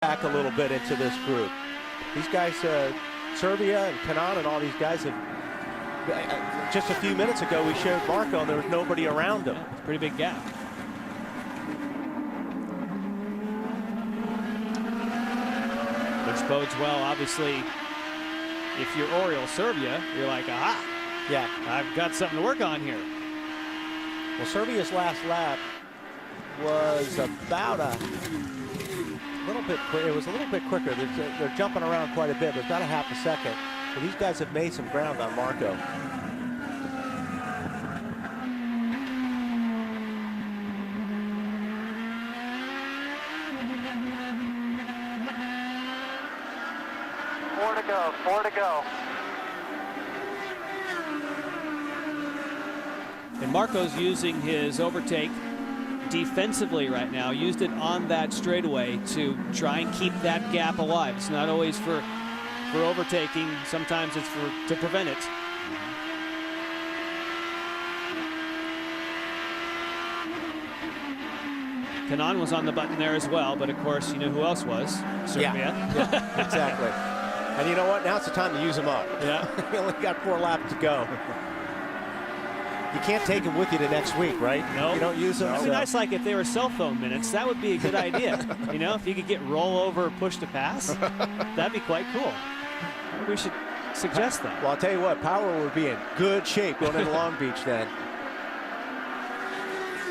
back a little bit into this group. These guys, Serbia and Kenan and all these guys have, just a few minutes ago we showed Marco and there was nobody around him. It's a pretty big gap. Which bodes well, obviously, if you're Oriole Serbia, you're like, aha, yeah, I've got something to work on here. Well, Serbia's last lap was about a little bit quick. It was a little bit quicker. They're jumping around quite a bit, but about a half a second. But these guys have made some ground on Marco. Four to go. And Marco's using his overtake defensively right now. Used it on that straightaway to try and keep that gap alive. It's not always for overtaking. Sometimes it's to prevent it. Kenan was on the button there as well, but of course, you know who else was? Serbia. Yeah, exactly. And you know what? Now it's the time to use them up. Yeah. You only got 4 laps to go. You can't take them with you to next week, right? No. You don't use them. It'd be nice, like if they were cell phone minutes. That would be a good idea. You know, if you could get rollover, push to pass, that'd be quite cool. We should suggest that. Well, I'll tell you what, Power would be in good shape going into Long Beach then.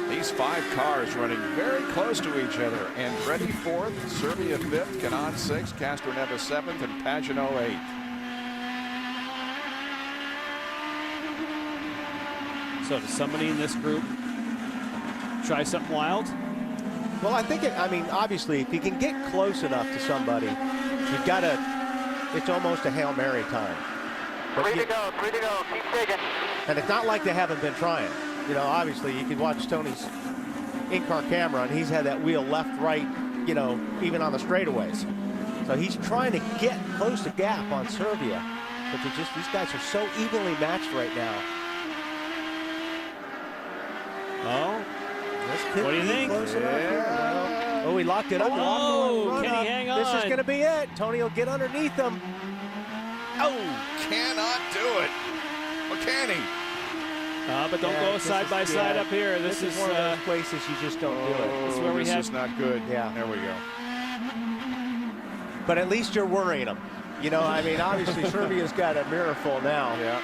These 5 cars running very close to each other. Andretti 4th, Serbia 5th, Kenan 6th, Castroneva 7th, and Pagano 8th. So does somebody in this group try something wild? Well, I think I mean, obviously, if you can get close enough to somebody, you've got to, it's almost a Hail Mary time. But 3 to go, keep digging. And it's not like they haven't been trying. You know, obviously, you can watch Tony's in-car camera, and he's had that wheel left, right, you know, even on the straightaways. So he's trying to get close to gap on Serbia. But these guys are so evenly matched right now. Oh, what do you think? Yeah. Oh, he locked it up. Oh, can he hang on? This is going to be it. Tony will get underneath him. Oh, cannot do it. Or can he? But don't go side by side up here. This is one of those places you just don't do it. This is where we have. This is not good. Yeah. There we go. But at least you're worrying them. You know, I mean, obviously Serbia's got a mirror full now. Yeah.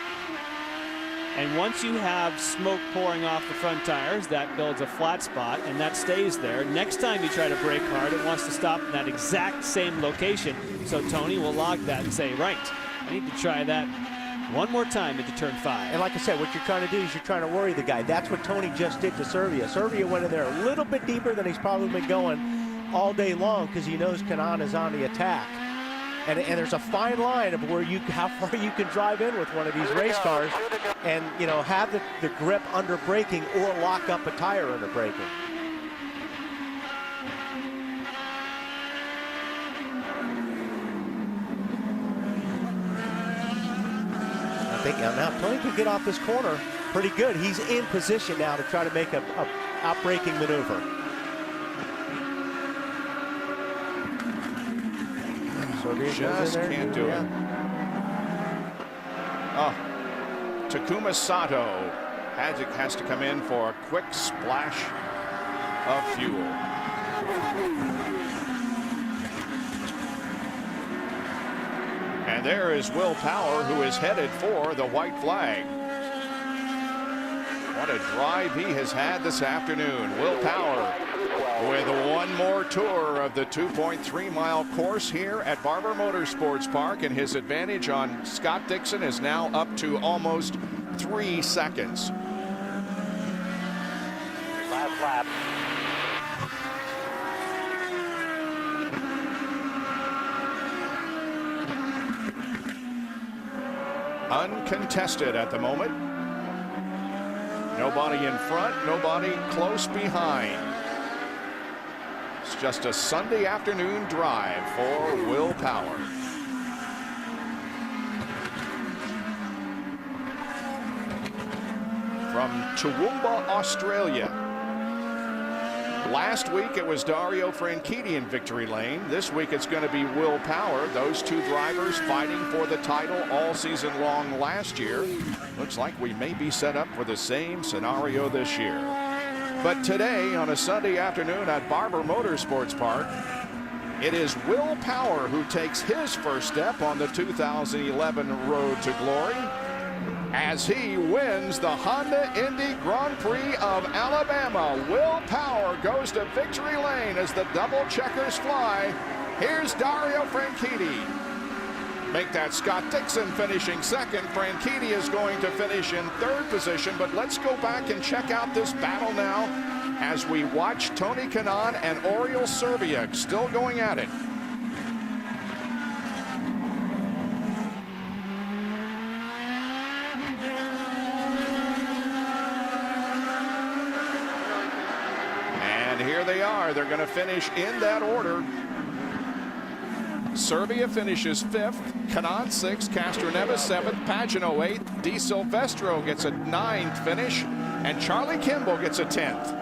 And once you have smoke pouring off the front tires, that builds a flat spot, and that stays there. Next time you try to brake hard, it wants to stop in that exact same location. So Tony will log that and say, right, I need to try that one more time into turn 5. And like I said, what you're trying to do is you're trying to worry the guy. That's what Tony just did to Serbia. Serbia went in there a little bit deeper than he's probably been going all day long because he knows Kenan is on the attack. And there's a fine line of where how far you can drive in with one of these race cars and, you know, have the grip under braking or lock up a tire under braking. I think now Tony can get off this corner pretty good. He's in position now to try to make a out-braking maneuver. Just can't do it. Oh, Takuma Sato has to come in for a quick splash of fuel. And there is Will Power, who is headed for the white flag. What a drive he has had this afternoon. Will Power with one more tour of the 2.3-mile course here at Barber Motorsports Park, and his advantage on Scott Dixon is now up to almost 3 seconds. Last lap. Uncontested at the moment. Nobody in front, nobody close behind. It's just a Sunday afternoon drive for Will Power. From Toowoomba, Australia, Last week it was Dario Franchitti in victory lane. This week it's going to be Will Power. Those two drivers fighting for the title all season long last year. Looks like we may be set up for the same scenario this year. But today on a Sunday afternoon at Barber Motorsports Park, it is Will Power who takes his first step on the 2011 Road to Glory as he wins the Honda Indy Grand Prix of Alabama. Will Power goes to victory lane as the double checkers fly. Here's Dario Franchitti. Make that Scott Dixon finishing second. Franchitti is going to finish in third position, but let's go back and check out this battle now as we watch Tony Kanaan and Oriol Servia still going at it. And here they are. They're going to finish in that order. Servia finishes 5th, Kanaan 6th, Castroneves 7th, Pagano 8th, Di Silvestro gets a 9th finish, and Charlie Kimball gets a 10th.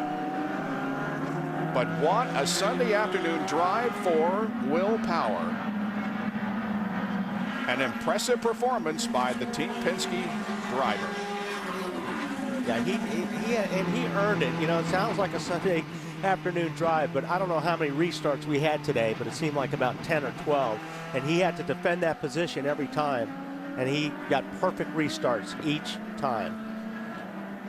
But what a Sunday afternoon drive for Will Power. An impressive performance by the Team Penske driver. Yeah, he earned it. You know, it sounds like a Sunday afternoon drive, but I don't know how many restarts we had today, but it seemed like about 10 or 12. And he had to defend that position every time, and he got perfect restarts each time.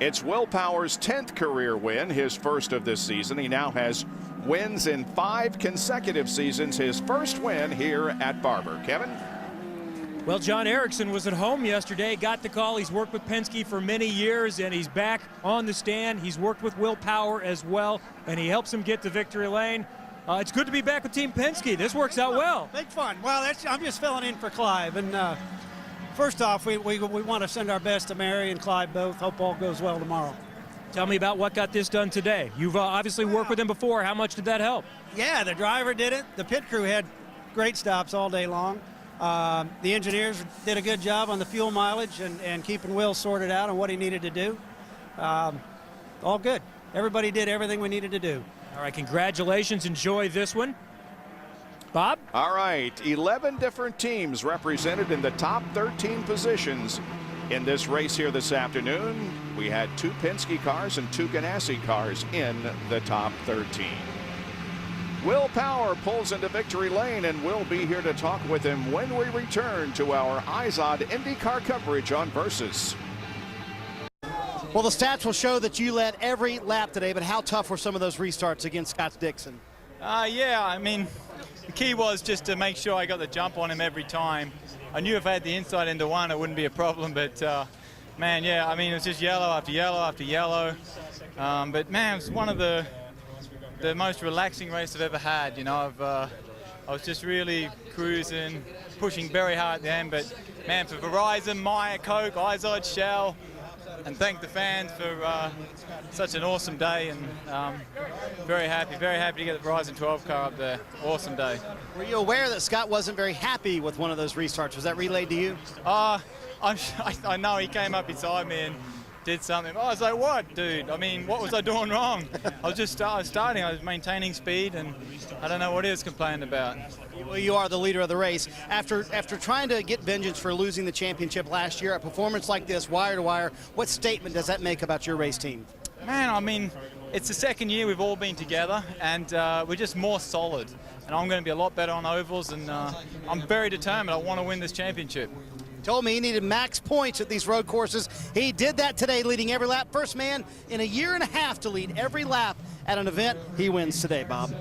It's Will Power's 10th career win, his first of this season. He now has wins in 5 consecutive seasons, his first win here at Barber. Kevin? Well, John Erickson was at home yesterday, got the call. He's worked with Penske for many years, and he's back on the stand. He's worked with Will Power as well, and he helps him get to victory lane. It's good to be back with Team Penske. This works out well. Big fun. Well, I'm just filling in for Clive. And first off, we want to send our best to Mary and Clive both. Hope all goes well tomorrow. Tell me about what got this done today. You've obviously worked with him before. How much did that help? Yeah, the driver did it. The pit crew had great stops all day long. The engineers did a good job on the fuel mileage and keeping Will sorted out on what he needed to do. All good. Everybody did everything we needed to do. All right, congratulations. Enjoy this one. Bob? All right, 11 different teams represented in the top 13 positions in this race here this afternoon. We had 2 Penske cars and 2 Ganassi cars in the top 13. Will Power pulls into victory lane, and we'll be here to talk with him when we return to our IZOD Indycar coverage on Versus. Well, the stats will show that you led every lap today, but how tough were some of those restarts against Scott Dixon? Yeah, I mean, the key was just to make sure I got the jump on him every time. I knew if I had the inside into one, it wouldn't be a problem, but man, yeah, I mean, it was just yellow after yellow after yellow. But man, it was one of the most relaxing race I've ever had. You know, I was just really cruising, pushing very hard at the end. But man, for Verizon, Maya, Coke, IZOD, Shell, and thank the fans for such an awesome day, and very happy to get the Verizon 12 car up there. Awesome day. Were you aware that Scott wasn't very happy with one of those restarts? Was that relayed to you? I know he came up beside me and did something. I was like, what, dude? I mean, what was I doing wrong? I was just starting. I was maintaining speed, and I don't know what he was complaining about. Well, you are the leader of the race. After trying to get vengeance for losing the championship last year, a performance like this, wire to wire, what statement does that make about your race team? Man, I mean, it's the second year we've all been together, and we're just more solid. And I'm going to be a lot better on ovals, and I'm very determined. I want to win this championship. Told me he needed max points at these road courses. He did that today, leading every lap. First man in a year and a half to lead every lap at an event. He wins today, Bob.